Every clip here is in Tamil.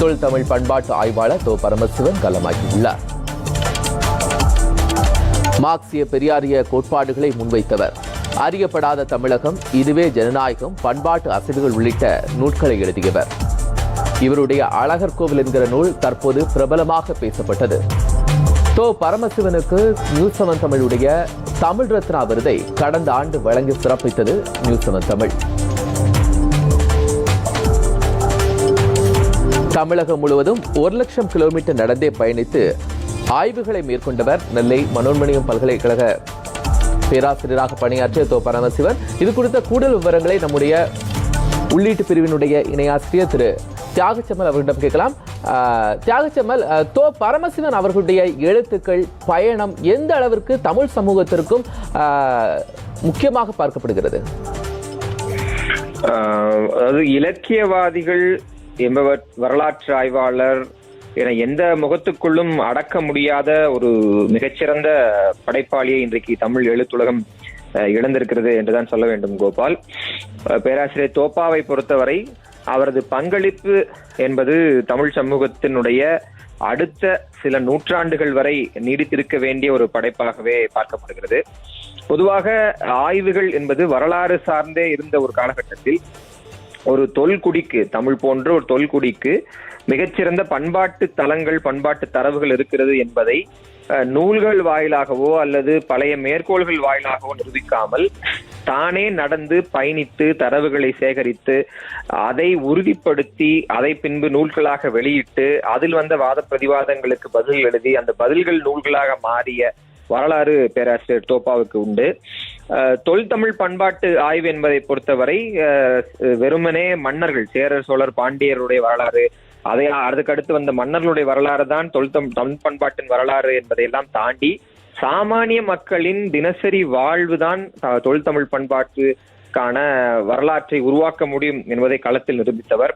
தொல் தமிழ் பண்பாட்டு ஆய்வாளர் தோ பரமசிவன் காலமாகியுள்ளார். மார்க்சிய பெரியாரிய கோட்பாடுகளை முன்வைத்தவர். அறியப்படாத தமிழகம், இதுவே ஜனநாயகம், பண்பாட்டு அசைவுகள் உள்ளிட்ட நூல்களை எழுதியவர். இவருடைய அழகர் கோவில் என்கிற நூல் தற்போது பிரபலமாக பேசப்பட்டது. தோ பரமசிவனுக்கு நியூஸ் 7 தமிழுடைய தமிழ் ரத்னா விருதை கடந்த ஆண்டு வழங்கி சிறப்பித்தது நியூஸ் 7 தமிழ். தமிழகம் முழுவதும் 1,00,000 கிலோமீட்டர் நடந்தே பயணித்து ஆய்வுகளை மேற்கொண்டவர். நெல்லை மனோன்மணியம் பல்கலைக்கழக பேராசிரியராக பணியாற்றிய தோ பரமசிவன். இது குறித்த கூடுதல் விவரங்களை நம்முடைய உள்ளீட்டு பிரிவினுடைய இணையாசிரியர் திரு தியாகச்செம்மல் அவர்களிடம் கேட்கலாம். தியாகச்செம்மல், தோ பரமசிவன் அவர்களுடைய எழுத்துக்கள், பயணம் எந்த அளவிற்கு தமிழ் சமூகத்திற்கும் முக்கியமாக பார்க்கப்படுகிறது? அதாவது இலக்கியவாதிகள் என்பவர், வரலாற்று ஆய்வாளர் என எந்த முகத்துக்குள்ளும் அடக்க முடியாத ஒரு மிகச்சிறந்த படைப்பாளியை இன்றைக்கு தமிழ் எழுத்துலகம் இழந்திருக்கிறது என்றுதான் சொல்ல வேண்டும் கோபால். பேராசிரியர் தோப்பாவை பொறுத்தவரை அவரது பங்களிப்பு என்பது தமிழ் சமூகத்தினுடைய அடுத்த சில நூற்றாண்டுகள் வரை நீடித்திருக்க வேண்டிய ஒரு படைப்பாகவே பார்க்கப்படுகிறது. பொதுவாக ஆய்வுகள் என்பது வரலாறு சார்ந்தே இருந்த ஒரு காலகட்டத்தில் ஒரு தொல்குடிக்கு, தமிழ் போன்ற ஒரு தொல்குடிக்கு மிகச்சிறந்த பண்பாட்டு தலங்கள், பண்பாட்டு தரவுகள் இருக்கிறது என்பதை நூல்கள் வாயிலாகவோ அல்லது பழைய மேற்கோள்கள் வாயிலாகவோ நிரூபிக்காமல் தானே நடந்து பயணித்து தரவுகளை சேகரித்து அதை உறுதிப்படுத்தி அதை பின்பு நூல்களாக வெளியிட்டு அதில் வந்த வாத பிரதிவாதங்களுக்கு பதில் எழுதி அந்த பதில்கள் நூல்களாக மாறிய வரலாறு பேராசிரியர் தோப்பாவுக்கு உண்டு. தொல்தமிழ் பண்பாட்டு ஆய்வு என்பதை பொறுத்தவரை வெறுமனே மன்னர்கள், சேரர் சோழர் பாண்டியருடைய வரலாறு, அதுக்கடுத்து வந்த மன்னர்களுடைய வரலாறு தான் தமிழ் பண்பாட்டின் வரலாறு என்பதையெல்லாம் தாண்டி சாமானிய மக்களின் தினசரி வாழ்வுதான் தொல்தமிழ் பண்பாட்டுக்கான வரலாற்றை உருவாக்க முடியும் என்பதை களத்தில் நிரூபித்தவர்.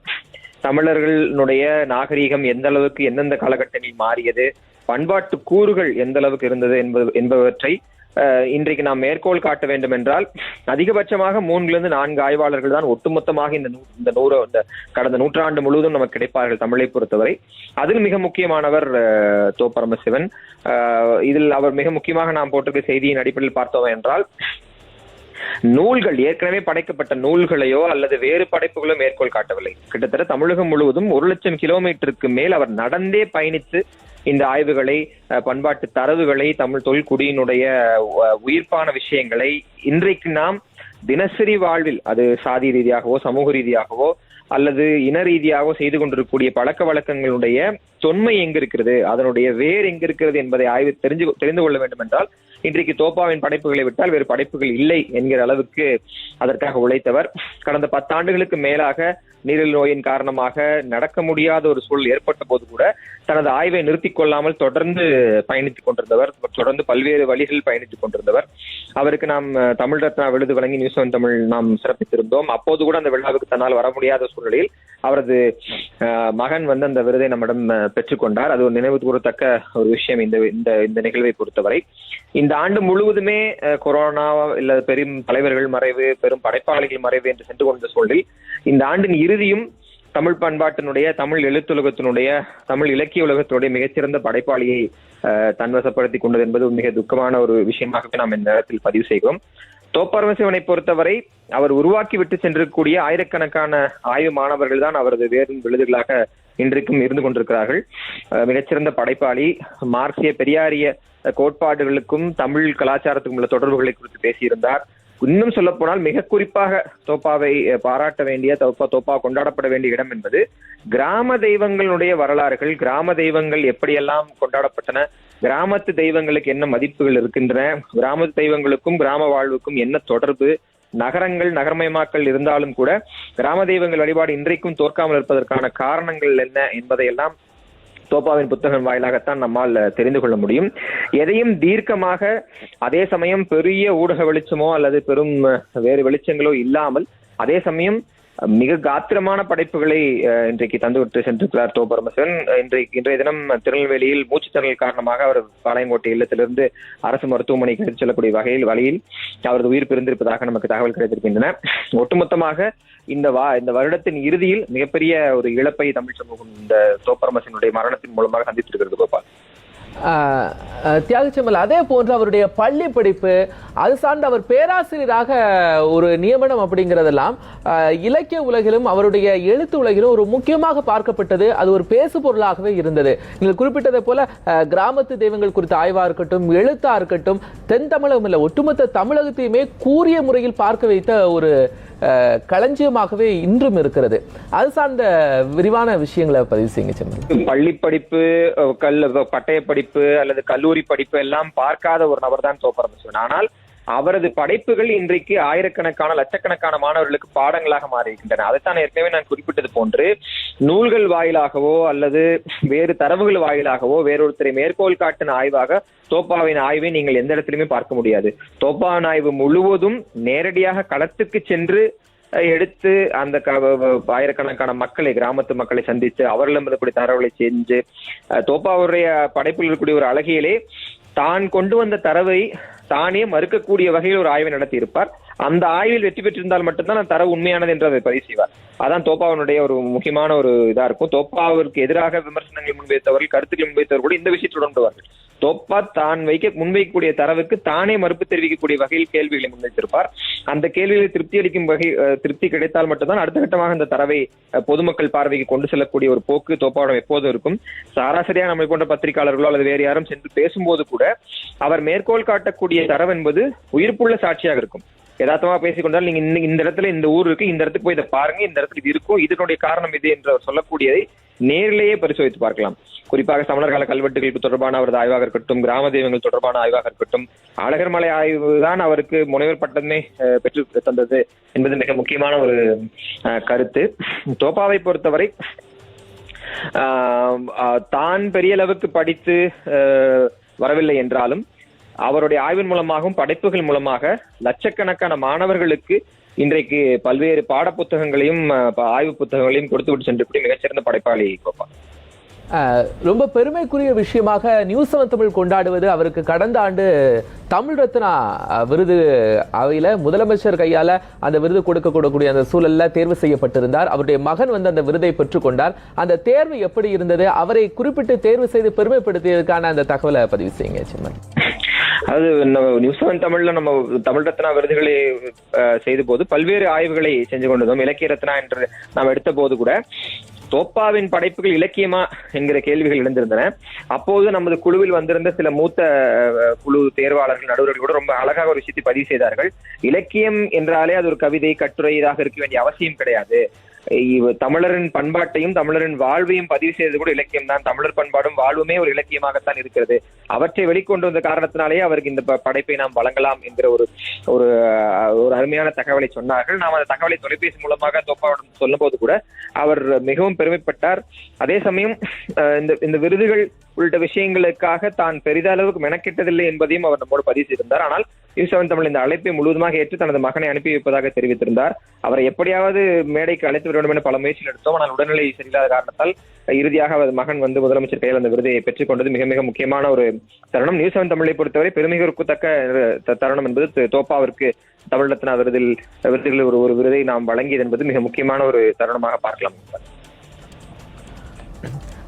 தமிழர்களுடைய நாகரீகம் எந்த அளவுக்கு எந்தெந்த காலகட்டங்களில் மாறியது, பண்பாட்டு கூறுகள் எந்த அளவுக்கு இருந்தது என்பவற்றை இன்றைக்கு நாம் மேற்கோள் காட்ட வேண்டும் என்றால் அதிகபட்சமாக 3-4 ஆய்வாளர்கள் தான் ஒட்டுமொத்தமாக இந்த கடந்த நூற்றாண்டு முழுவதும் நமக்கு கிடைப்பார்கள் தமிழை பொறுத்தவரை. அதில் மிக முக்கியமானவர் தோ பரமசிவன். இதில் அவர் மிக முக்கியமாக நாம் போட்டிருக்க செய்தியின் அடிப்படையில் பார்த்தோம் என்றால், நூல்கள், ஏற்கனவே படைக்கப்பட்ட நூல்களையோ அல்லது வேறு படைப்புகளோ மேற்கோள் காட்டவில்லை. கிட்டத்தட்ட தமிழகம் முழுவதும் 1,00,000 கிலோமீட்டருக்கு மேல் அவர் நடந்தே பயணித்து இந்த ஆய்வுகளை, பண்பாட்டு தரவுகளை, தமிழ் தொல்குடியினுடைய உயிர்ப்பான விஷயங்களை இன்றைக்கு நாம் தினசரி வாழ்வில், அது சாதி ரீதியாகவோ சமூக ரீதியாகவோ அல்லது இன ரீதியாகவோ செய்து கொண்டிருக்கக்கூடிய பழக்க வழக்கங்களுடைய தொன்மை எங்க இருக்கிறது, அதனுடைய வேர் எங்க இருக்கிறது என்பதை ஆய்வு தெரிந்து கொள்ள வேண்டும் என்றால் இன்றைக்கு தோப்பாவின் படைப்புகளை விட்டால் வேறு படைப்புகள் இல்லை என்கிற அளவுக்கு அதற்காக உழைத்தவர். கடந்த 10 ஆண்டுகளுக்கு மேலாக நீரிழிவு நோயின் காரணமாக நடக்க முடியாத ஒரு சூழல் ஏற்பட்ட போது கூட தனது ஆய்வை நிறுத்திக் கொள்ளாமல் தொடர்ந்து பயணித்துக் கொண்டிருந்தவர், தொடர்ந்து பல்வேறு வழிகளில் பயணித்துக் கொண்டிருந்தவர். அவருக்கு நாம் தமிழ் ரத்னா விருது வழங்கி நியூஸ் 7 தமிழ் நாம் சிறப்பித்திருந்தோம். அப்போது கூட அந்த விழாவுக்கு தன்னால் வர முடியாத சூழ்நிலையில் அவரது மகன் அந்த விருதை நம்மிடம் பெற்றுக்கொண்டார். அது ஒரு நினைவு கூறத்தக்க ஒரு விஷயம் இந்த நிகழ்வை பொறுத்தவரை. இந்த ஆண்டு முழுவதுமே கொரோனா இல்ல பெரும் தலைவர்கள் மறைவு, பெரும் படைப்பாளிகள் மறைவு என்று சென்று கொண்ட சூழலில் இந்த ஆண்டின் இறுதியும் தமிழ் பண்பாட்டினுடைய, தமிழ் எழுத்துலகத்தினுடைய, தமிழ் இலக்கிய உலகத்தினுடைய மிகச்சிறந்த படைப்பாளியை தன்வசப்படுத்தி கொண்டது என்பது மிக துக்கமான ஒரு விஷயமாகவே நாம் இந்த நேரத்தில் பதிவு செய்கிறோம். தோ பரமசிவனை பொறுத்தவரை அவர் உருவாக்கி விட்டு சென்றிருக்கக்கூடிய ஆயிரக்கணக்கான ஆய்வு மாணவர்கள் தான் அவரது வேறு விருதுகளாக இன்றைக்கும் இருந்து கொண்டிருக்கிறார்கள். மிகச்சிறந்த படைப்பாளி. மார்க்சிய பெரியாரிய கோட்பாடுகளுக்கும் தமிழ் கலாச்சாரத்துக்கும் உள்ள தொடர்புகளை குறித்து பேசியிருந்தார். இன்னும் சொல்ல போனால் மிக குறிப்பாக தோப்பாவை பாராட்ட வேண்டிய, தோப்பா கொண்டாடப்பட வேண்டிய இடம் என்பது கிராம தெய்வங்களுடைய வரலாறுகள். கிராம தெய்வங்கள் எப்படியெல்லாம் கொண்டாடப்பட்டன, கிராமத்து தெய்வங்களுக்கு என்ன மதிப்புகள் இருக்கின்றன, கிராமத்து தெய்வங்களுக்கும் கிராம வாழ்வுக்கும் என்ன தொடர்பு, நகரங்கள் நகரமயமாக்கல் இருந்தாலும் கூட கிராம தெய்வங்கள் வழிபாடு இன்றைக்கும் தோற்காமல் இருப்பதற்கான காரணங்கள் என்ன என்பதையெல்லாம் தோப்பாவின் புத்தகம் வாயிலாகத்தான் நம்மால் தெரிந்து கொள்ள முடியும். எதையும் தீர்க்கமாக, அதே சமயம் பெரிய ஊடக வெளிச்சமோ அல்லது பெரும் வேறு வெளிச்சங்களோ இல்லாமல், அதே சமயம் மிக காத்திரமான படைப்புகளை இன்றைக்கு தந்துவிட்டு சென்றிருக்கிறார் தோ பரமசிவன். இன்றைய தினம் திருநெல்வேலியில் மூச்சுத்திணறல் காரணமாக அவர் பாளையங்கோட்டை இல்லத்திலிருந்து அரசு மருத்துவமனைக்கு எடுத்துச் செல்லக்கூடிய வழியில் அவரது உயிர் பிரிந்திருப்பதாக நமக்கு தகவல் கிடைத்திருக்கின்றன. ஒட்டுமொத்தமாக இந்த வருடத்தின் இறுதியில் மிகப்பெரிய ஒரு இழப்பை தமிழ் சமூகம் இந்த தோ பரமசிவனுடைய மரணத்தின் மூலமாக சந்தித்திருக்கிறது கோபால். தியாகச்செம்மல், அதே போன்று அவருடைய பள்ளி படிப்பு அது சார்ந்த அவர் பேராசிரியராக ஒரு நியமனம் அப்படிங்கிறதெல்லாம் இலக்கிய உலகிலும் அவருடைய எழுத்து உலகிலும் ஒரு முக்கியமாக பார்க்கப்பட்டது. அது ஒரு பேசு பொருளாகவே இருந்தது. நீங்கள் குறிப்பிட்டதை போல கிராமத்து தெய்வங்கள் குறித்த ஆய்வா இருக்கட்டும், எழுத்தா இருக்கட்டும், தென் தமிழகம் இல்ல ஒட்டுமொத்த தமிழகத்தையுமே கூறிய முறையில் பார்க்க வைத்த ஒரு களஞ்சியமாகவே இன்றும் இருக்கிறது. அது சார்ந்த விரிவான விஷயங்களை பதிவு செய்யுங்க செம்மல். பள்ளி படிப்பு, பட்டய படிப்பு அல்லது கல்லூரி படிப்பு எல்லாம் பார்க்காத ஒரு நபர் தான் தோ பரமசிவன். ஆனால் அவரது படைப்புகள் இன்றைக்கு ஆயிரக்கணக்கான லட்சக்கணக்கான மாணவர்களுக்கு பாடங்களாக மாறியிருக்கின்றன. அதைத்தான் ஏற்கனவே நான் குறிப்பிட்டது போன்று நூல்கள் வாயிலாகவோ அல்லது வேறு தரவுகள் வாயிலாகவோ வேறொருத்தரை மேற்கோள் காட்டின ஆய்வாக தோப்பாவின் ஆய்வை நீங்கள் எந்த இடத்திலுமே பார்க்க முடியாது. தோப்பாவின் ஆய்வு முழுவதும் நேரடியாக களத்துக்கு சென்று எடுத்து அந்த ஆயிரக்கணக்கான மக்களை, கிராமத்து மக்களை சந்தித்து அவர்களிடம் இருக்கக்கூடிய தரவுகளை செஞ்சு தோப்பாவுடைய படைப்பில் இருக்கக்கூடிய ஒரு அழகியலே தான் கொண்டு வந்த தரவை தானே மறுக்கக்கூடிய வகையில் ஒரு ஆய்வை நடத்தி இருப்பார். அந்த ஆய்வில் வெற்றி பெற்றிருந்தால் மட்டும்தான் அந்த தரவு உண்மையானது என்று அதை பதிவு செய்வார். அதான் தோப்பாவினுடைய ஒரு முக்கியமான ஒரு இதா இருக்கும். தோப்பாவிற்கு எதிராக விமர்சனங்களை முன்வைத்தவர்கள், கருத்துக்களை முன்வைத்தவர்கள் கூட இந்த விஷயத்தில் உடன்படுவார்கள். தோப்பா தான் முன்வைக்கக்கூடிய தரவுக்கு தானே மறுப்பு தெரிவிக்கக்கூடிய வகையில் கேள்விகளை முன்வைத்திருப்பார். அந்த கேள்விகளை திருப்தி அளிக்கும் திருப்தி கிடைத்தால் மட்டும்தான் அடுத்த கட்டமாக அந்த தரவை பொதுமக்கள் பார்வைக்கு கொண்டு செல்லக்கூடிய ஒரு போக்கு தோப்பாவிடம் எப்போதும் இருக்கும். சராசரியா நம்மை போன்ற பத்திரிகையாளர்களோ அல்லது வேறு யாரும் சென்று பேசும்போது கூட அவர் மேற்கோள் காட்டக்கூடிய தரவு என்பது உயிர்ப்புள்ள சாட்சியாக இருக்கும். யதார்த்தமா பேசிக்கொண்டால் நீங்க இந்த இடத்துல இந்த ஊர் இருக்கு, இந்த இடத்துக்கு போய் இதை பாருங்க, இந்த இடத்துல இது இருக்கும், இதனுடைய காரணம் இது என்று அவர் சொல்லக்கூடியதை நேரிலேயே பரிசோதித்து பார்க்கலாம். குறிப்பாக சமணர் கால கல்வெட்டுகளுக்கு தொடர்பான அவரது ஆய்வாக இருக்கட்டும், கிராம தெய்வங்கள் தொடர்பான ஆய்வாக இருக்கட்டும், அழகர்மலை ஆய்வு தான் அவருக்கு முனைவர் பட்டமே பெற்று தந்தது என்பது மிக முக்கியமான ஒரு கருத்து. தோப்பாவை பொறுத்தவரை தான் பெரிய அளவுக்கு படித்து வரவில்லை என்றாலும் அவருடைய ஆய்வின் மூலமாகவும் படைப்புகள் மூலமாக லட்சக்கணக்கான மாணவர்களுக்கு இன்றைக்கு பல்வேறு பாட புத்தகங்களையும் ஆய்வு புத்தகங்களையும் கொடுத்துவிட்டு சென்று மிகச்சிறந்த படைப்பாளி கோபா. ரொம்ப பெருமைக்குரிய விஷயமாக நியூஸ் 7 தமிழ் கொண்டாடுவது அவருக்கு கடந்த ஆண்டு தமிழ் ரத்னா விருது அவையில முதலமைச்சர் கையால அந்த விருது கொடுக்கக்கூடிய அந்த சூழல்ல தேர்வு செய்யப்பட்டிருந்தார். அவருடைய மகன் அந்த விருதை பெற்றுக்கொண்டார். அந்த தேர்வு எப்படி இருந்தது? அவரை குறிப்பிட்டு தேர்வு செய்து பெருமைப்படுத்தியதற்கான அந்த தகவலை பதிவு செய்யுங்க சிம்மன். அது நியூஸ் 7 தமிழ்ல நம்ம தமிழ் ரத்னா விருதுகளை செய்த போது பல்வேறு ஆய்வுகளை செஞ்சு கொண்டதும், இலக்கிய ரத்னா என்று நாம் எடுத்த போது கூட தோப்பாவின் படைப்புகள் இலக்கியமா என்கிற கேள்விகள் எழுந்திருந்தன. அப்போது நமது குழுவில் வந்திருந்த சில மூத்த குழு தேர்வாளர்கள், நடுவர்கள் கூட ரொம்ப அழகாக ஒரு விஷயத்தை பதிவு செய்தார்கள். இலக்கியம் என்றாலே அது ஒரு கவிதை, கட்டுரை இதாக இருக்க வேண்டிய அவசியம் கிடையாது. தமிழரின் பண்பாட்டையும் தமிழரின் வாழ்வையும் பதிவு செய்தது கூட இலக்கியம் தான். தமிழர் பண்பாடும் வாழ்வுமே ஒரு இலக்கியமாகத்தான் இருக்கிறது. அவற்றை வெளிக்கொண்டு வந்த காரணத்தினாலேயே அவருக்கு இந்த படைப்பை நாம் வழங்கலாம் என்கிற ஒரு ஒரு அருமையான தகவலை சொன்னார்கள். நாம் அந்த தகவலை தொலைபேசி மூலமாக தோப்பாவிடம் சொல்லும் போது கூட அவர் மிகவும் பெருமைப்பட்டார். அதே சமயம் இந்த விருதுகள் உள்ளிட்ட விஷயங்களுக்காக தான் பெரிதளவுக்கு மெனக்கிட்டதில்லை என்பதையும் அவர் நம்மோடு பதிவு செய்திருந்தார். ஆனால் நியூஸ் 7 தமிழ் இந்த அழைப்பை முழுவதுமாக ஏற்று தனது மகனை அனுப்பி வைப்பதாக தெரிவித்திருந்தார். அவரை எப்படியாவது மேடைக்கு அழைத்து வர வேண்டும் என பல முயற்சிகள் எடுத்தோம். ஆனால் உடல்நிலை சரியில்லாத காரணத்தால் இறுதியாக அவரது மகன் முதலமைச்சர் கையில் அந்த விருதை பெற்றுக் கொண்டது மிக மிக முக்கியமான ஒரு தருணம். நியூஸ் 7 தமிழை பொறுத்தவரை பெருமைக்குத்தக்க தருணம் என்பது தோப்பாவிற்கு தமிழ் ரத்னா விருதுகளில் ஒரு விருதை நாம் வழங்கியது என்பது மிக முக்கியமான ஒரு தருணமாக பார்க்கலாம்.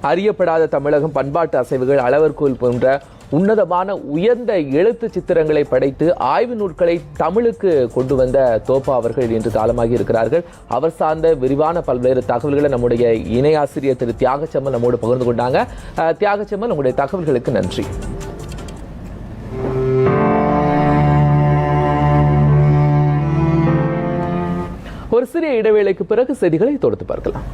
அறியப்படாத தமிழகம், பண்பாட்டு அசைவுகள், அளவற்கோல் போன்ற உன்னதமான உயர்ந்த எழுத்து சித்திரங்களை படைத்து ஆய்வு நூல்களை தமிழுக்கு கொண்டு வந்த தோப்பா அவர்கள் இன்று காலமாகி இருக்கிறார்கள். அவர் சார்ந்த விரிவான பல்வேறு தகவல்களை நம்முடைய இணையாசிரியர் திரு தியாகச்செம்மல் நம்மோடு பகிர்ந்து கொண்டாங்க. தியாகச்செம்மல், உங்களுடைய தகவல்களுக்கு நன்றி. ஒரு சிறிய இடைவேளைக்கு பிறகு செய்திகளை தொடர்ந்து பார்க்கலாம்.